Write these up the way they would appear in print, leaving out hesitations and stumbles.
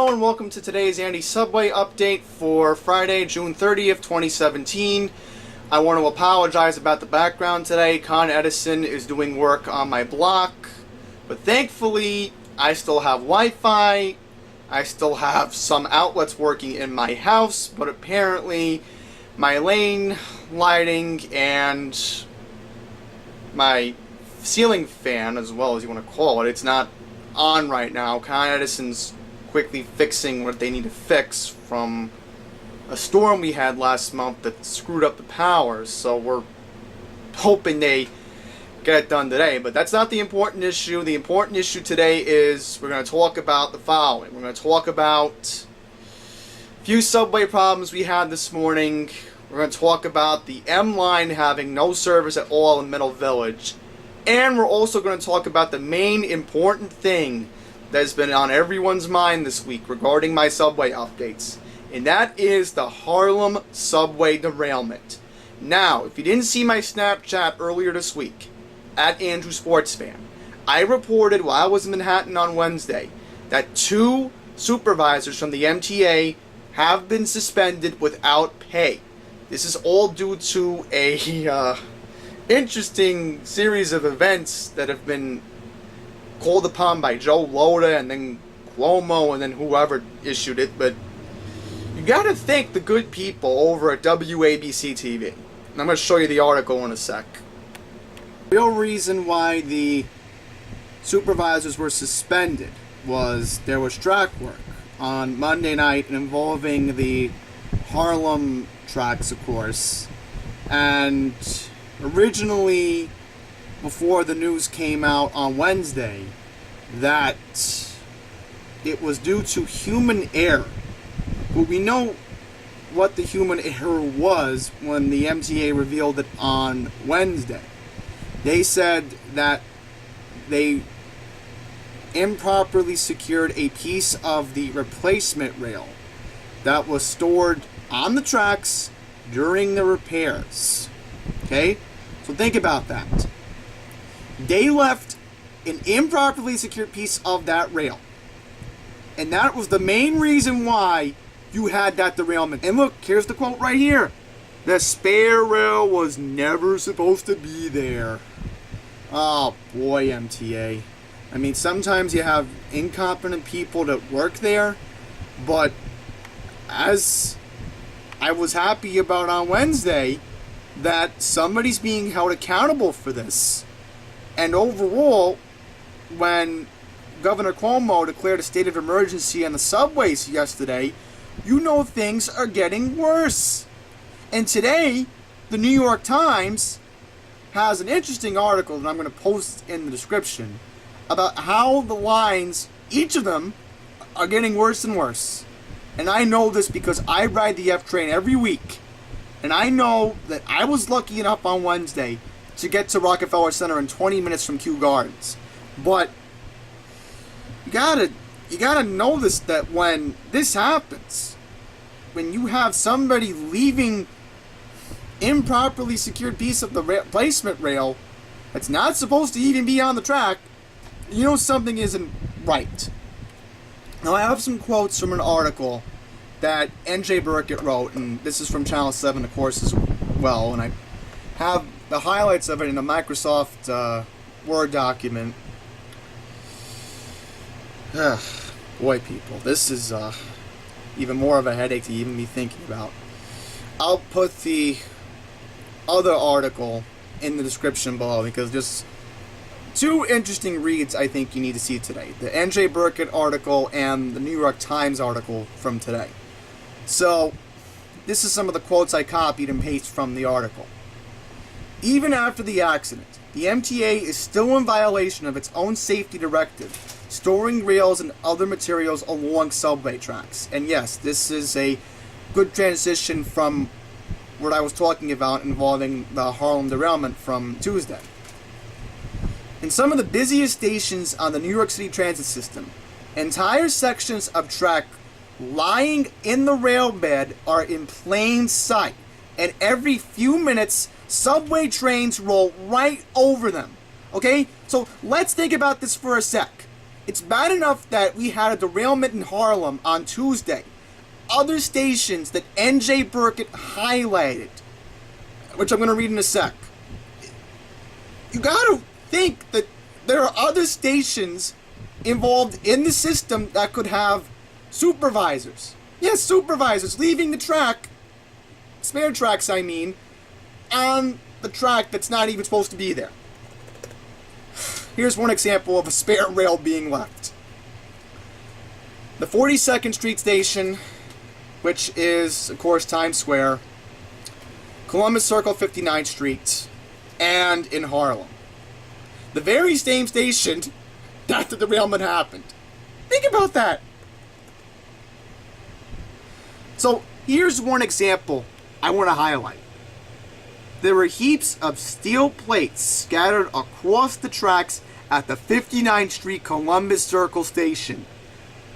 Hello and welcome to today's Andy Subway update for Friday, June 30th, 2017. I want to apologize about the background today. Con Edison is doing work on my block, but thankfully I still have Wi-Fi. I still have some outlets working in my house, but apparently my lane lighting and my ceiling fan, as well as you want to call it, it's not on right now. Con Edison's quickly fixing what they need to fix from a storm we had last month that screwed up the power, so we're hoping they get it done today. But that's not the important issue. The important issue today is we're going to talk about the following. We're going to talk about a few subway problems we had this morning. We're going to talk about the M line having no service at all in Middle Village. And we're also going to talk about the main important thing that's been on everyone's mind this week regarding my subway updates. And that is the Harlem subway derailment. Now, if you didn't see my Snapchat earlier this week, at Andrew Sports Fan, I reported while I was in Manhattan on Wednesday that 2 supervisors from the MTA have been suspended without pay. This is all due to a interesting series of events that have been called upon by Joe Loda and then Cuomo and then whoever issued it. But you gotta thank the good people over at WABC TV. And I'm gonna show you the article in a sec. The real reason why the supervisors were suspended was there was track work on Monday night involving the Harlem tracks, of course. And originally, before the news came out on Wednesday, that it was due to human error. But we know what the human error was when the MTA revealed it on Wednesday. They said that they improperly secured a piece of the replacement rail that was stored on the tracks during the repairs. Okay? So think about that. They left an improperly secured piece of that rail. And that was the main reason why you had that derailment. And look, here's the quote right here. The spare rail was never supposed to be there. Oh boy, MTA. I mean, sometimes you have incompetent people that work there, but as I was happy about on Wednesday, that somebody's being held accountable for this. And overall, when Governor Cuomo declared a state of emergency on the subways yesterday, you know things are getting worse. And today, the New York Times has an interesting article that I'm going to post in the description about how the lines, each of them, are getting worse and worse. And I know this because I ride the F train every week. And I know that I was lucky enough on Wednesday to get to Rockefeller Center in 20 minutes from Kew Gardens. But you gotta know this, that when this happens, when you have somebody leaving improperly secured piece of the replacement rail that's not supposed to even be on the track, you know something isn't right. Now I have some quotes from an article that NJ Burkett wrote, and this is from Channel 7, of course, as well, and I have the highlights of it in a Microsoft Word document. Boy, people, this is even more of a headache to even be thinking about. I'll put the other article in the description below because just 2 interesting reads I think you need to see today. The NJ Burkett article and the New York Times article from today. So, this is some of the quotes I copied and pasted from the article. Even after the accident, the MTA is still in violation of its own safety directive, storing rails and other materials along subway tracks. And yes, this is a good transition from what I was talking about involving the Harlem derailment from Tuesday. In some of the busiest stations on the New York City transit system, entire sections of track lying in the rail bed are in plain sight, and every few minutes subway trains roll right over them. Okay? So let's think about this for a sec. It's bad enough that we had a derailment in Harlem on Tuesday. Other stations that NJ Burkett highlighted, which I'm going to read in a sec. You got to think that there are other stations involved in the system that could have supervisors. Yes, supervisors leaving the track, spare tracks I mean, on the track that's not even supposed to be there. Here's one example of a spare rail being left. The 42nd Street station, which is, of course, Times Square, Columbus Circle 59th Street, and in Harlem. The very same station that the derailment happened. Think about that. So, here's one example I want to highlight. There were heaps of steel plates scattered across the tracks at the 59th Street Columbus Circle station,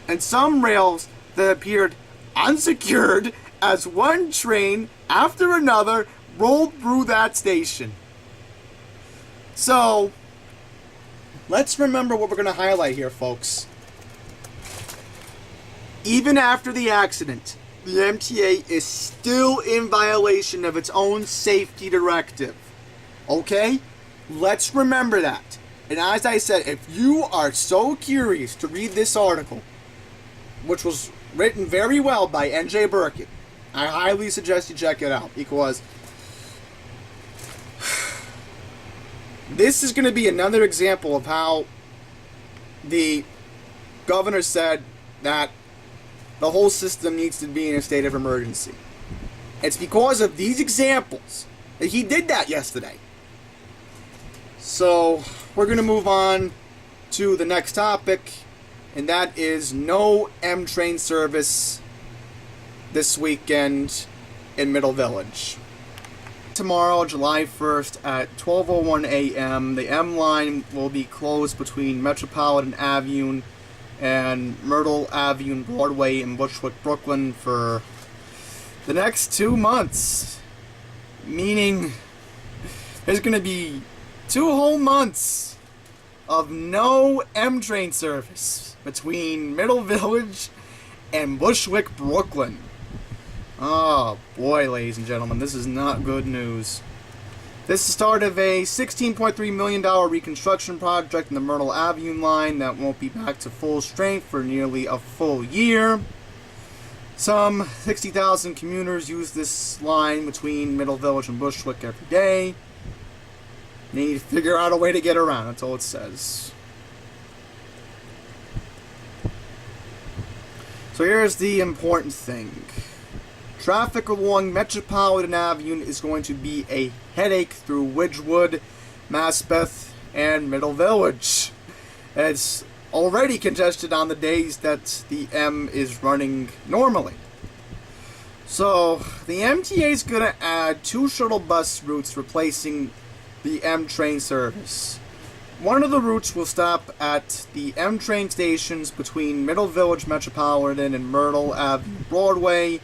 and some rails that appeared unsecured as one train after another rolled through that station. So, let's remember what we're going to highlight here, folks. Even after the accident, the MTA is still in violation of its own safety directive. Okay? Let's remember that. And as I said, if you are so curious to read this article, which was written very well by NJ Burkett, I highly suggest you check it out, because this is going to be another example of how the governor said that the whole system needs to be in a state of emergency. It's because of these examples that he did that yesterday. So, we're going to move on to the next topic, and that is no M train service this weekend in Middle Village. Tomorrow, July 1st at 12:01 a.m., the M line will be closed between Metropolitan Avenue and Myrtle Avenue, Broadway in Bushwick, Brooklyn for the next 2 months. Meaning there's going to be 2 whole months of no M train service between Middle Village and Bushwick, Brooklyn. Oh boy, ladies and gentlemen, this is not good news. This is the start of a $16.3 million reconstruction project in the Myrtle Avenue line that won't be back to full strength for nearly a full year. Some 60,000 commuters use this line between Middle Village and Bushwick every day. They need to figure out a way to get around, that's all it says. So here's the important thing. Traffic along Metropolitan Avenue is going to be a headache through Wedgwood, Maspeth, and Middle Village. It's already congested on the days that the M is running normally. So, the MTA is going to add 2 shuttle bus routes replacing the M train service. One of the routes will stop at the M train stations between Middle Village Metropolitan and Myrtle Avenue Broadway,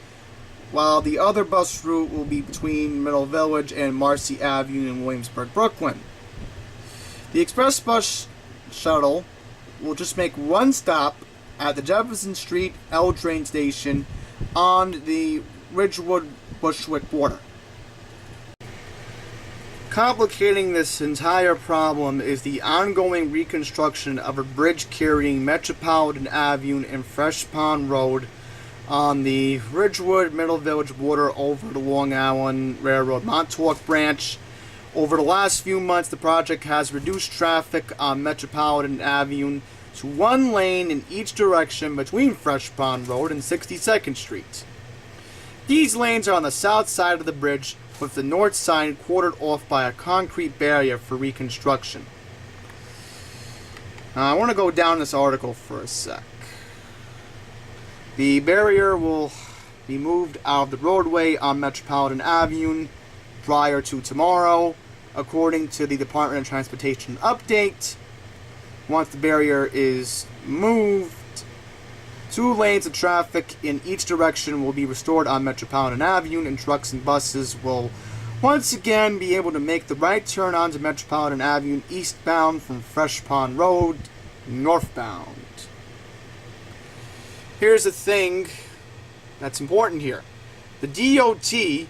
while the other bus route will be between Middle Village and Marcy Avenue in Williamsburg, Brooklyn. The express bus shuttle will just make one stop at the Jefferson Street L train station on the Ridgewood-Bushwick border. Complicating this entire problem is the ongoing reconstruction of a bridge carrying Metropolitan Avenue and Fresh Pond Road on the Ridgewood Middle Village border over the Long Island Railroad Montauk branch. Over the last few months, the project has reduced traffic on Metropolitan Avenue to 1 lane in each direction between Fresh Pond Road and 62nd Street. These lanes are on the south side of the bridge, with the north side quartered off by a concrete barrier for reconstruction. I want to go down this article for a sec. The barrier will be moved out of the roadway on Metropolitan Avenue prior to tomorrow, according to the Department of Transportation update. Once the barrier is moved, 2 lanes of traffic in each direction will be restored on Metropolitan Avenue, and trucks and buses will once again be able to make the right turn onto Metropolitan Avenue eastbound from Fresh Pond Road northbound. Here's the thing that's important here. The DOT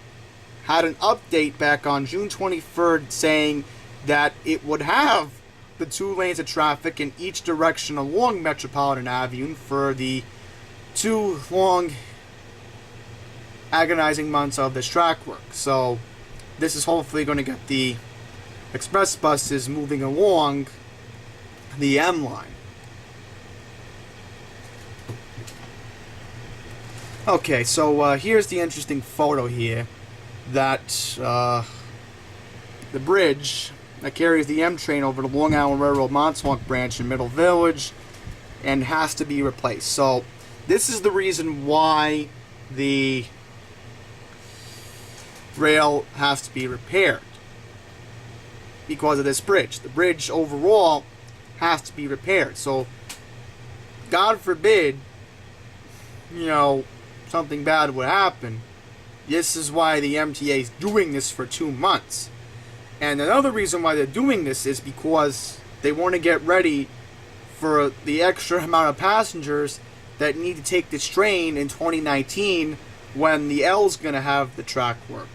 had an update back on June 23rd saying that it would have the 2 lanes of traffic in each direction along Metropolitan Avenue for the 2 long agonizing months of this track work. So this is hopefully going to get the express buses moving along the M line. Okay, so here's the interesting photo here that the bridge that carries the M train over the Long Island Railroad Montauk branch in Middle Village and has to be replaced. So this is the reason why the rail has to be repaired, because of this bridge. The bridge overall has to be repaired. So God forbid, something bad would happen. This is why the MTA is doing this for 2 months. And another reason why they're doing this is because they want to get ready for the extra amount of passengers that need to take this train in 2019 when the L's going to have the track work.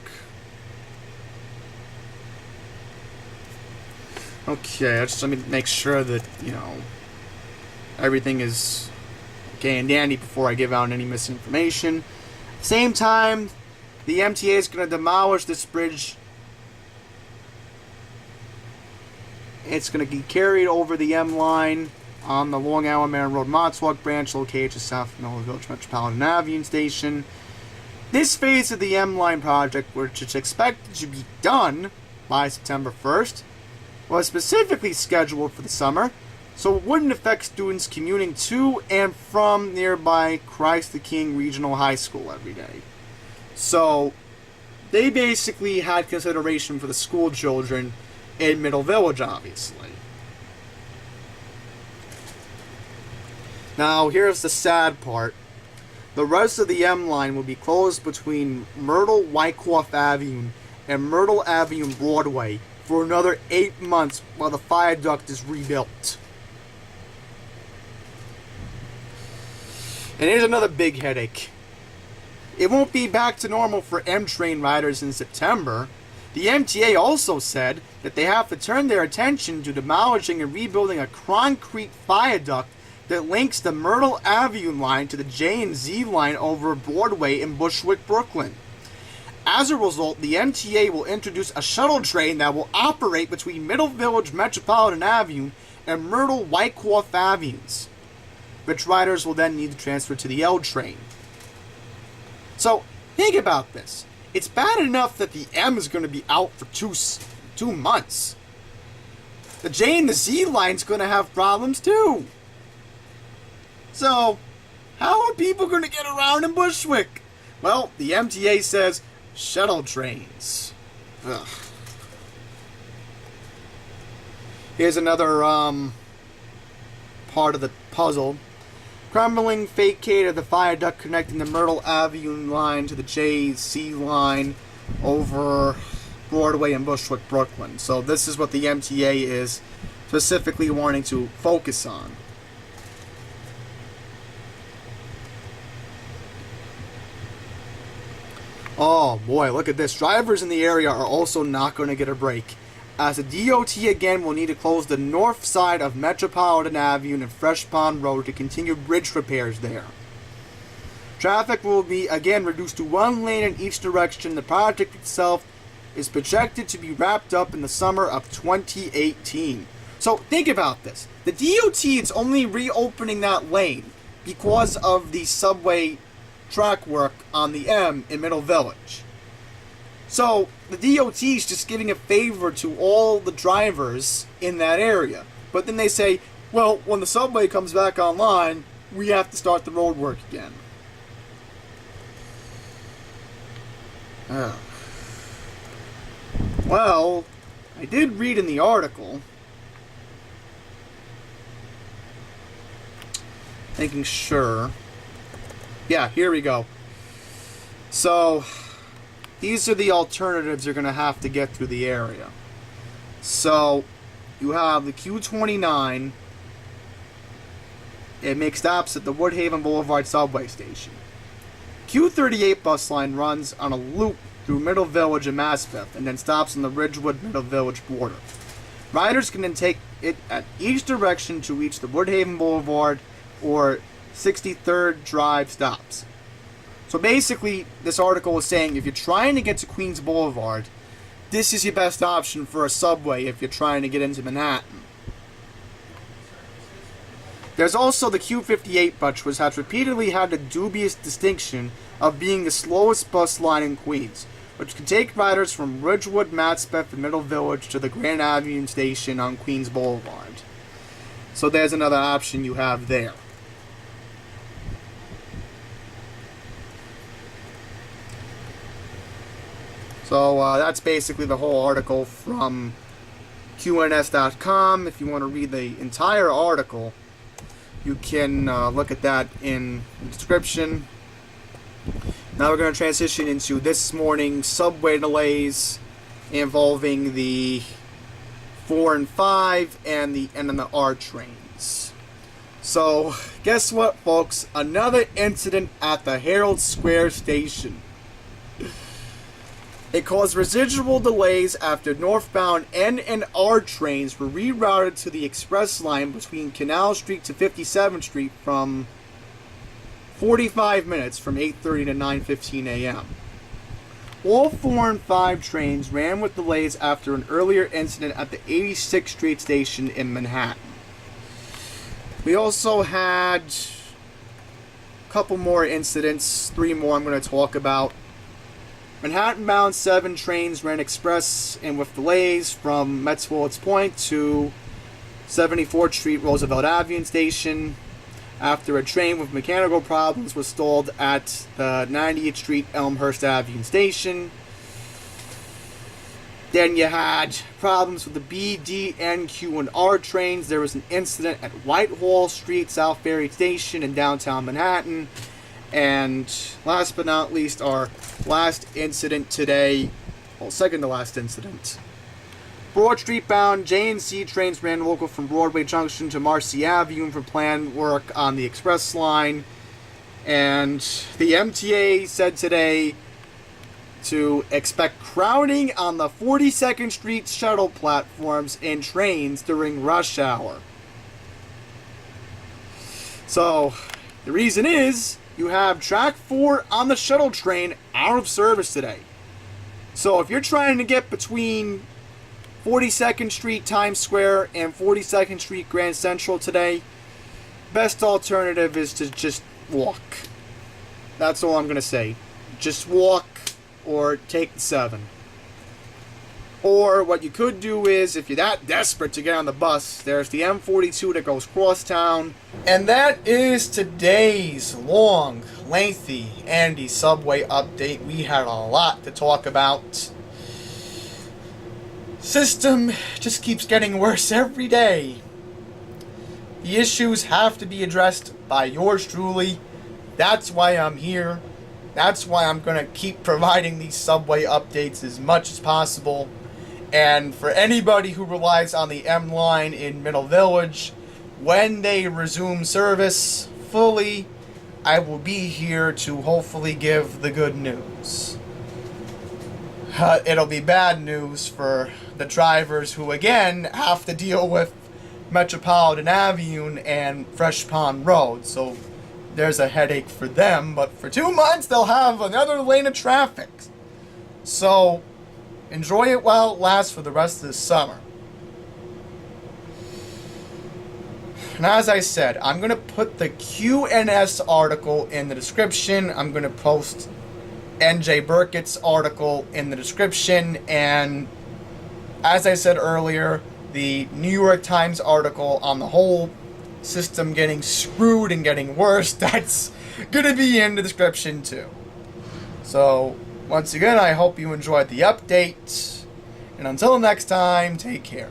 Okay, let me make sure that, everything is okay and dandy before I give out any misinformation. Same time, the MTA is going to demolish this bridge. It's going to be carried over the M line on the Long Island Railroad Montauk branch located just south of Middle Village Metropolitan Avenue Station. This phase of the M line project, which is expected to be done by September 1st, was specifically scheduled for the summer, so it wouldn't affect students commuting to and from nearby Christ the King Regional High School every day. So they basically had consideration for the school children in Middle Village, obviously. Now, here's the sad part. The rest of the M line will be closed between Myrtle Wyckoff Avenue and Myrtle Avenue Broadway for another 8 months while the viaduct is rebuilt. And here's another big headache. It won't be back to normal for M train riders in September. The MTA also said that they have to turn their attention to demolishing and rebuilding a concrete viaduct that links the Myrtle Avenue line to the J and Z line over Broadway in Bushwick, Brooklyn. As a result, the MTA will introduce a shuttle train that will operate between Middle Village Metropolitan Avenue and Myrtle Wyckoff Avenues, which riders will then need to transfer to the L train. So, think about this. It's bad enough that the M is going to be out for two months. The J and the Z line's going to have problems too. So, how are people going to get around in Bushwick? Well, the MTA says shuttle trains. Ugh. Here's another part of the puzzle. Crumbling facade of the viaduct connecting the Myrtle Avenue line to the J-C line over Broadway and Bushwick, Brooklyn. So this is what the MTA is specifically wanting to focus on. Oh boy, look at this. Drivers in the area are also not going to get a break, as the DOT again will need to close the north side of Metropolitan Avenue and Fresh Pond Road to continue bridge repairs there. Traffic will be again reduced to 1 lane in each direction. The project itself is projected to be wrapped up in the summer of 2018. So think about this. The DOT is only reopening that lane because of the subway track work on the M in Middle Village. So the DOT is just giving a favor to all the drivers in that area. But then they say, well, when the subway comes back online, we have to start the road work again. Well, I did read in the article, making sure. Yeah, here we go. So, these are the alternatives you're going to have to get through the area. So, you have the Q29 It makes stops at the Woodhaven Boulevard subway station. Q38 bus line runs on a loop through Middle Village and Maspeth, and then stops on the Ridgewood Middle Village border. Riders can then take it at each direction to reach the Woodhaven Boulevard or 63rd Drive stops. So basically, this article is saying if you're trying to get to Queens Boulevard, this is your best option for a subway if you're trying to get into Manhattan. There's also the Q58 bus, which has repeatedly had the dubious distinction of being the slowest bus line in Queens, which can take riders from Ridgewood, Maspeth, and Middle Village to the Grand Avenue station on Queens Boulevard. So there's another option you have there. So that's basically the whole article from QNS.com. If you want to read the entire article, you can look at that in the description. Now we're going to transition into this morning's subway delays involving the 4 and 5 and then the R trains. So, guess what, folks? Another incident at the Herald Square station. It caused residual delays after northbound N and R trains were rerouted to the express line between Canal Street to 57th Street from 45 minutes from 8:30 to 9:15 a.m. All 4 and 5 trains ran with delays after an earlier incident at the 86th Street station in Manhattan. We also had a couple more incidents, 3 more I'm going to talk about. Manhattan-bound 7 trains ran express and with delays from Metz Willets Point to 74th Street Roosevelt Avenue station after a train with mechanical problems was stalled at the 90th Street Elmhurst Avenue station. Then you had problems with the B, D, N, Q, and R trains. There was an incident at Whitehall Street, South Ferry Station in downtown Manhattan. And last but not least, our last incident today, well, second to last incident. Broad Street bound J&C trains ran local from Broadway Junction to Marcy Avenue for planned work on the express line. And the MTA said today to expect crowding on the 42nd Street shuttle platforms and trains during rush hour. So, the reason is, you have track 4 on the shuttle train out of service today. So if you're trying to get between 42nd Street Times Square and 42nd Street Grand Central today, best alternative is to just walk. That's all I'm going to say. Just walk or take the 7. Or what you could do is, if you're that desperate to get on the bus, there's the M42 that goes crosstown. And that is today's long, lengthy Andy Subway update. We had a lot to talk about. System just keeps getting worse every day. The issues have to be addressed by yours truly. That's why I'm here. That's why I'm going to keep providing these subway updates as much as possible. And for anybody who relies on the M line in Middle Village, when they resume service fully, I will be here to hopefully give the good news. It'll be bad news for the drivers who, again, have to deal with Metropolitan Avenue and Fresh Pond Road. So there's a headache for them. But for 2 months, they'll have another lane of traffic. So enjoy it while it lasts for the rest of the summer. And as I said, I'm going to put the QNS article in the description. I'm going to post NJ Burkett's article in the description. And as I said earlier, the New York Times article on the whole system getting screwed and getting worse, that's going to be in the description too. So, once again, I hope you enjoyed the update. And until next time, take care.